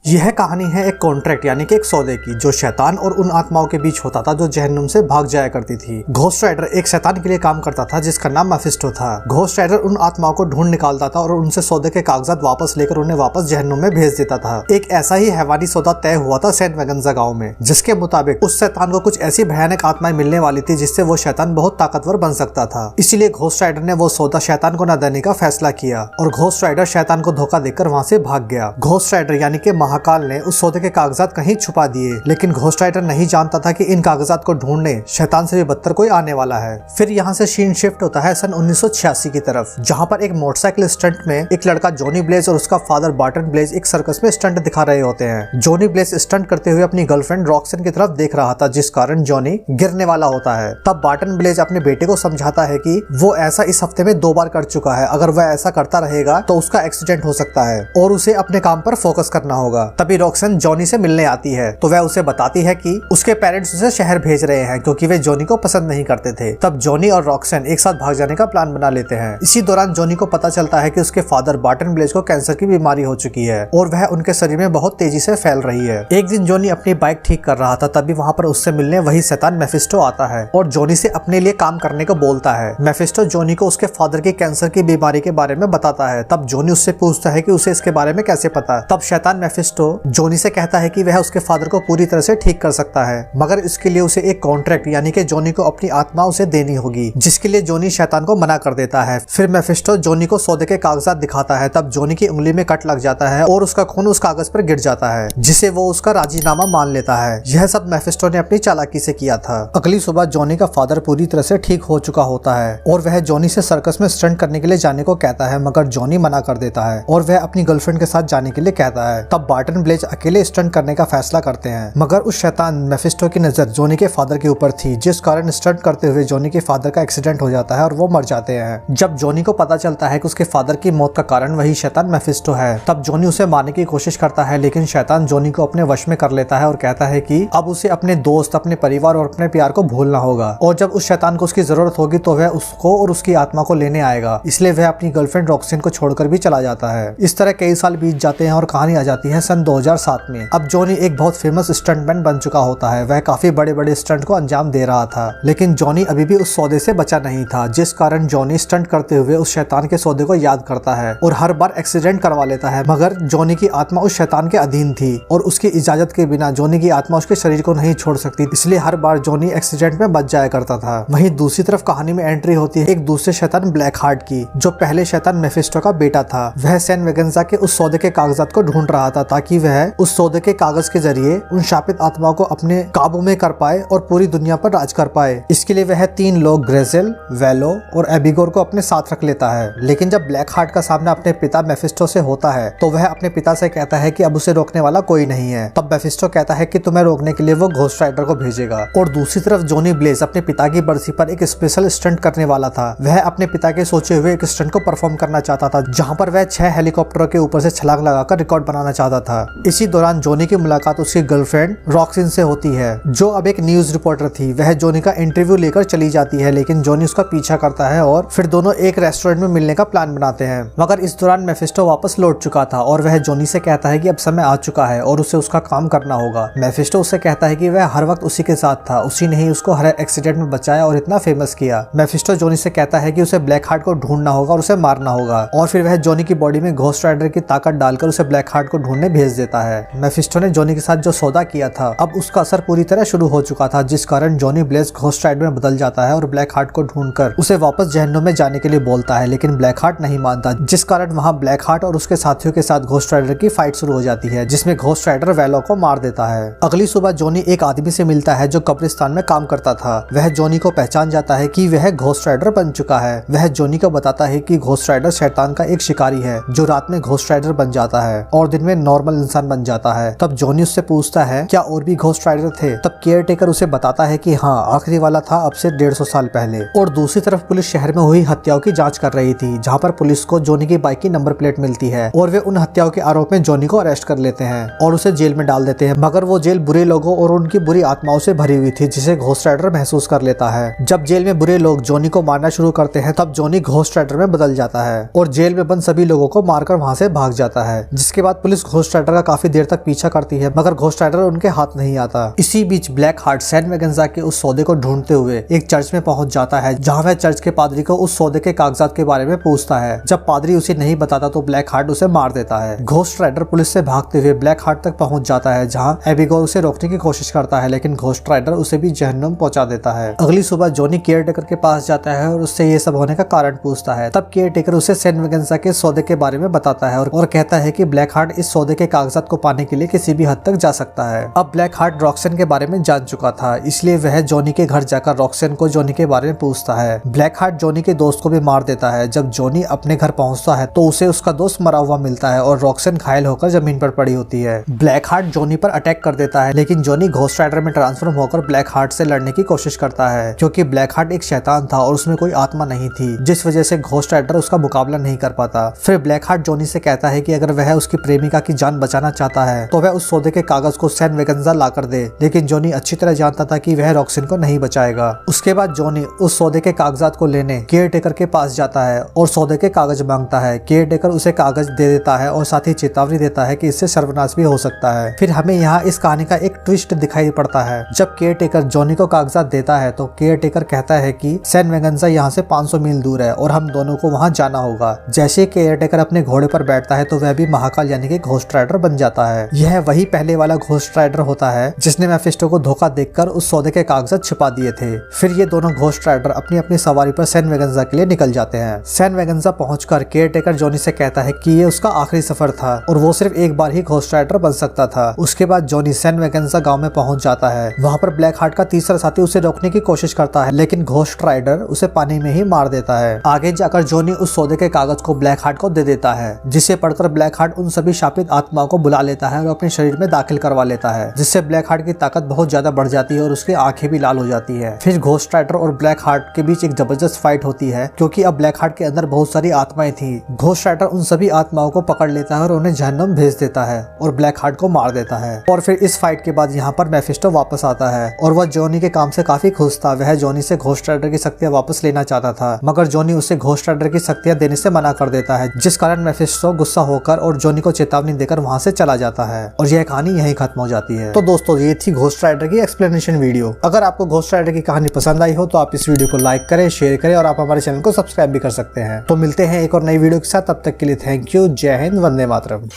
यह कहानी है एक कॉन्ट्रैक्ट यानी कि एक सौदे की, जो शैतान और उन आत्माओं के बीच होता था जो जहन्नुम से भाग जाया करती थी। घोस्ट राइडर एक शैतान के लिए काम करता था जिसका नाम मेफिस्टो था। घोस्ट राइडर उन आत्माओं को ढूंढ निकालता था और उनसे सौदे के कागजात वापस लेकर उन्हें वापस जहन्नुम में भेज देता था। एक ऐसा ही हैवानी सौदा तय हुआ था सेंट वेगन्जा गाँव में, जिसके मुताबिक उस शैतान को कुछ ऐसी भयानक आत्माएं मिलने वाली थी जिससे वो शैतान बहुत ताकतवर बन सकता था। इसीलिए घोस्ट राइडर ने वो सौदा शैतान को न देने का फैसला किया और घोस्ट राइडर शैतान को धोखा देकर वहाँ से भाग गया। घोस्ट राइडर यानी कि महाकाल ने उस के कागजात कहीं छुपा दिए, लेकिन घोस्ट राइडर नहीं जानता था कि इन कागजात को ढूंढने शैतान से भी बदतर कोई आने वाला है। फिर यहाँ से सीन शिफ्ट होता है सन 1986 की तरफ, जहाँ पर एक मोटरसाइकिल स्टंट में एक लड़का जॉनी ब्लेज और उसका फादर बार्टन ब्लेज एक सर्कस में स्टंट दिखा रहे होते हैं। जॉनी ब्लेज स्टंट करते हुए अपनी गर्लफ्रेंड रॉक्सन की तरफ देख रहा था, जिस कारण जॉनी गिरने वाला होता है। तब बार्टन ब्लेज अपने बेटे को समझाता है कि वो ऐसा इस हफ्ते में 2 बार कर चुका है, अगर वह ऐसा करता रहेगा तो उसका एक्सीडेंट हो सकता है और उसे अपने काम पर फोकस करना होगा। तभी रॉक्सन जॉनी से मिलने आती है तो वह उसे बताती है कि उसके पेरेंट्स उसे शहर भेज रहे हैं क्योंकि वे जॉनी को पसंद नहीं करते थे। तब जॉनी और रॉक्सन एक साथ भाग जाने का प्लान बना लेते हैं। इसी दौरान जॉनी को पता चलता है कि उसके फादर बार्टन ब्लेज को कैंसर की बीमारी हो चुकी है और वह उनके शरीर में बहुत तेजी से फैल रही है। एक दिन जॉनी अपनी बाइक ठीक कर रहा था, तभी वहाँ पर उससे मिलने वही शैतान मेफिस्टो आता है और जॉनी से अपने लिए काम करने को बोलता है। मेफिस्टो जॉनी को उसके फादर की कैंसर की बीमारी के बारे में बताता है। तब जॉनी उससे पूछता है कि उसे इसके बारे में कैसे पता। तब शैतान मेफिस्टो जॉनी से कहता है कि वह उसके फादर को पूरी तरह से ठीक कर सकता है, मगर इसके लिए उसे एक कॉन्ट्रैक्ट यानी कि जॉनी को अपनी आत्मा उसे देनी होगी, जिसके लिए जॉनी शैतान को मना कर देता है। फिर मेफिस्टो जॉनी को सौदे के कागजात दिखाता है। तब जॉनी की उंगली में कट लग जाता है और उसका खून उस कागज पर गिर जाता है, जिसे वो उसका राजीनामा मान लेता है। यह सब मेफिस्टो ने अपनी चालाकी से किया था। अगली सुबह जॉनी का फादर पूरी तरह से ठीक हो चुका होता है और वह जॉनी से सर्कस में स्टंट करने के लिए जाने को कहता है, मगर जॉनी मना कर देता है और वह अपनी गर्लफ्रेंड के साथ जाने के लिए कहता है। तब बार्टन ब्लेज अकेले स्टंट करने का फैसला करते हैं, मगर उस शैतान मेफिस्टो की नजर जॉनी के फादर के ऊपर थी, जिस कारण स्टंट करते हुए जॉनी के फादर का एक्सीडेंट हो जाता है और वो मर जाते हैं। जब जॉनी को पता चलता है कि उसके फादर की मौत का कारण वही शैतान मेफिस्टो है, तब जॉनी उसे मारने की कोशिश करता है, लेकिन शैतान जॉनी को अपने वश में कर लेता है और कहता है कि अब उसे अपने दोस्त, अपने परिवार और अपने प्यार को भूलना होगा और जब उस शैतान को उसकी जरूरत होगी तो वह उसको और उसकी आत्मा को लेने आएगा। इसलिए वह अपनी गर्लफ्रेंड रॉक्सिन को छोड़कर भी चला जाता है। इस तरह कई साल बीत जाते हैं और कहानी आ जाती है सन 2007 में। अब जॉनी एक बहुत फेमस स्टंटमैन बन चुका होता है। वह काफी बड़े बड़े स्टंट को अंजाम दे रहा था, लेकिन जॉनी अभी भी उस सौदे से बचा नहीं था, जिस कारण जॉनी स्टंट करते हुए उस शैतान के सौदे को याद करता है और हर बार एक्सीडेंट करवा लेता है। मगर जॉनी की आत्मा उस शैतान के अधीन थी और उसकी इजाजत के बिना जॉनी की आत्मा उसके शरीर को नहीं छोड़ सकती, इसलिए हर बार जॉनी एक्सीडेंट में बच जाया करता था। वहीं दूसरी तरफ कहानी में एंट्री होती है एक दूसरे शैतान ब्लैक हार्ट की, जो पहले शैतान मेफिस्टो का बेटा था। वह सेंट वेगन्जा के उस सौदे के कागजात को ढूंढ रहा था ताकि वह उस सौदे के कागज के जरिए उन शापित आत्माओं को अपने काबू में कर पाए और पूरी दुनिया पर राज कर पाए। इसके लिए वह 3 लोग ग्रेजेल, वेलो और एबिगोर को अपने साथ रख लेता है। लेकिन जब ब्लैक हार्ट का सामना अपने पिता मेफिस्टो से होता है तो वह अपने पिता से कहता है कि अब उसे रोकने वाला कोई नहीं है। तब मेफिस्टो कहता है कि तुम्हें रोकने के लिए वो घोस्ट राइडर को भेजेगा। और दूसरी तरफ जॉनी ब्लेज अपने पिता की बरसी पर एक स्पेशल स्टंट करने वाला था। वह अपने पिता के सोचे हुए एक स्टंट को परफॉर्म करना चाहता था, जहाँ पर वह 6 हेलीकॉप्टरों के ऊपर से छलांग लगाकर रिकॉर्ड बनाना चाहता था। इसी दौरान जॉनी की मुलाकात उसकी गर्लफ्रेंड रॉक्सिन से होती है, जो अब एक न्यूज रिपोर्टर थी। वह जॉनी का इंटरव्यू लेकर चली जाती है, लेकिन जॉनी उसका पीछा करता है और फिर दोनों एक रेस्टोरेंट में मिलने का प्लान बनाते हैं। मगर इस दौरान मेफिस्टो वापस लौट चुका था और वह जॉनी से कहता है कि अब समय आ चुका है और उसे उसका काम करना होगा। मेफिस्टो उससे कहता है कि वह हर वक्त उसी के साथ था, उसी ने ही उसको हर एक्सीडेंट में बचाया और इतना फेमस किया। मेफिस्टो जॉनी से कहता है कि उसे ब्लैक हार्ट को ढूंढना होगा और उसे मारना होगा और फिर वह जॉनी की बॉडी में घोस्ट राइडर की ताकत डालकर उसे ब्लैक हार्ट को ढूंढने भेज देता है। मेफिस्टो ने जॉनी के साथ जो सौदा किया था अब उसका असर पूरी तरह शुरू हो चुका था, जिस कारण जॉनी ब्लेज घोस्ट राइडर में बदल जाता है और ब्लैक हार्ट को ढूंढकर उसे वापस जहन्नुम में जाने के लिए बोलता है, लेकिन ब्लैक हार्ट नहीं मानता, जिस कारण वहाँ ब्लैक हार्ट और उसके साथियों के साथ घोस्ट राइडर की फाइट शुरू हो जाती है, जिसमें घोस्ट राइडर वेलो को मार देता है। अगली सुबह जॉनी एक आदमी से मिलता है जो कब्रिस्तान में काम करता था। वह जॉनी को पहचान जाता है कि वह घोस्ट राइडर बन चुका है। वह जॉनी को बताता है कि घोस्ट राइडर शैतान का एक शिकारी है जो रात में घोस्ट राइडर बन जाता है और दिन में नॉर्मल इंसान बन जाता है। तब जॉनी उससे पूछता है क्या और भी घोस्ट राइडर थे। तब केयर टेकर उसे बताता है कि हाँ, आखिरी वाला था अब से 150 साल पहले। और दूसरी तरफ पुलिस शहर में हुई हत्याओं की जांच कर रही थी, जहाँ पर पुलिस को जॉनी की बाइक की नंबर प्लेट मिलती है और वे उन हत्याओं के आरोप में जॉनी को अरेस्ट कर लेते हैं और उसे जेल में डाल देते हैं। मगर वो जेल बुरे लोगों और उनकी बुरी आत्माओं से भरी हुई थी, जिसे घोस्ट राइडर महसूस कर लेता है। जब जेल में बुरे लोग जॉनी को मारना शुरू करते हैं तब जॉनी घोस्ट राइडर में बदल जाता है और जेल में बंद सभी लोगों को मारकर वहाँ से भाग जाता है। जिसके बाद पुलिस घोस्ट घोस्ट राइडर का काफी देर तक पीछा करती है, मगर घोस्ट राइडर उनके हाथ नहीं आता। इसी बीच ब्लैक हार्ट सैन वेगेंजा के उस सौदे को ढूंढते हुए एक चर्च में पहुंच जाता है, जहां वह चर्च के पादरी को उस सौदे के कागजात के बारे में पूछता है। जब पादरी उसे नहीं बताता तो ब्लैक हार्ट उसे मार देता है। घोस्ट राइडर पुलिस से भागते हुए ब्लैक हार्ट तक पहुंच जाता है, जहां एबिगेल उसे रोकने की कोशिश करता है, लेकिन घोस्ट राइडर उसे भी जहन्नुम पहुंचा देता है। अगली सुबह जॉनी केयरटेकर के पास जाता है और उससे ये सब होने का कारण पूछता है। तब केयरटेकर उसे सैन वेगेंजा के सौदे के बारे में बताता है और कहता है कि ब्लैक हार्ट इस सौदे के कागजात को पाने के लिए किसी भी हद तक जा सकता है। अब ब्लैक हार्ट रॉक्सन के बारे में जान चुका था, इसलिए वह जॉनी के घर जाकर रॉक्सन को जॉनी के बारे में पूछता है। ब्लैक हार्ट जॉनी के दोस्त को भी मार देता है। जब जॉनी अपने घर पहुंचता है तो उसे उसका दोस्त मरा हुआ मिलता है और रॉक्सन घायल होकर जमीन पर पड़ी होती है। ब्लैक हार्ट जॉनी पर अटैक कर देता है, लेकिन जॉनी घोस्ट राइडर में ट्रांसफॉर्म होकर ब्लैक हार्ट से लड़ने की कोशिश करता है, क्योंकि ब्लैक हार्ट एक शैतान था और उसमें कोई आत्मा नहीं थी, जिस वजह से घोस्ट राइडर उसका मुकाबला नहीं कर पाता। फिर ब्लैक हार्ट जॉनी से कहता है कि अगर वह उसकी प्रेमिका की जान बचाना चाहता है तो वह उस सौदे के कागज को सैन वेगेंजा ला कर दे, लेकिन जॉनी अच्छी तरह जानता था कि वह रॉक्सन को नहीं बचाएगा। उसके बाद जॉनी उस सौदे के कागजात को लेने केयरटेकर के पास जाता है और सौदे के कागज मांगता है। केयरटेकर उसे कागज दे देता है और साथ ही चेतावनी देता है कि इससे सर्वनाश भी हो सकता है। फिर हमें यहाँ इस कहानी का एक ट्विस्ट दिखाई पड़ता है। जब केयरटेकर जॉनी को कागजात देता है तो केयरटेकर कहता है कि सैन वेगेंजा यहाँ से 500 मील दूर है और हम दोनों को वहाँ जाना होगा। जैसे केयरटेकर अपने घोड़े पर बैठता है तो वह भी महाकाल यानी कि घोस्ट राइडर बन जाता है। यह वही पहले वाला घोस्ट राइडर होता है जिसने मेफिस्टो को धोखा देकर उस सौदे के कागजात छिपा दिए थे। फिर ये दोनों घोस्ट राइडर अपनी अपनी सवारी पर सैन वेगेंजा के लिए निकल जाते हैं। सैन वेगेंजा पहुंचकर केयरटेकर जॉनी से कहता है कि ये उसका आखिरी सफर था और वो सिर्फ एक बार ही घोस्ट राइडर बन सकता था। उसके बाद जॉनी सैन वेगेंजा गांव में पहुंच जाता है। वहां पर ब्लैक हार्ट का तीसरा साथी उसे रोकने की कोशिश करता है, लेकिन घोस्ट राइडर उसे पानी में ही मार देता है। आगे जाकर जॉनी उस सौदे के कागज को ब्लैक हार्ट को दे देता है, जिसे पढ़कर ब्लैक हार्ट उन सभी शापित आत्माओं को बुला लेता है और अपने शरीर में दाखिल करवा लेता है, जिससे ब्लैक हार्ट की ताकत बहुत ज्यादा बढ़ जाती है और उसकी आंखें भी लाल हो जाती है। फिर घोस्ट राइडर और ब्लैक हार्ट के बीच एक जबरदस्त फाइट होती है, क्योंकि अब ब्लैक हार्ट के अंदर बहुत सारी आत्माएं थी। घोस्ट राइडर उन सभी आत्माओं को पकड़ लेता है और उन्हें जहन्नुम भेज देता है और ब्लैक हार्ट को मार देता है। और फिर इस फाइट के बाद यहाँ पर मेफिस्टो वापस आता है और वह जॉनी के काम से काफी खुश था। वह जॉनी से घोस्ट राइडर की शक्तियां वापस लेना चाहता था, मगर जॉनी उसे घोस्ट राइडर की शक्तियां देने से मना कर देता है, जिस कारण मेफिस्टो गुस्सा होकर और जॉनी को चेतावनी देकर वहां से चला जाता है और यह कहानी यहीं खत्म हो जाती है। तो दोस्तों, ये थी घोस्ट राइडर की एक्सप्लेनेशन वीडियो। अगर आपको घोस्ट राइडर की कहानी पसंद आई हो तो आप इस वीडियो को लाइक करें, शेयर करें और आप हमारे चैनल को सब्सक्राइब भी कर सकते हैं। तो मिलते हैं एक और नई वीडियो के साथ, तब तक के लिए थैंक यू। जय हिंद, वंदे मातरम।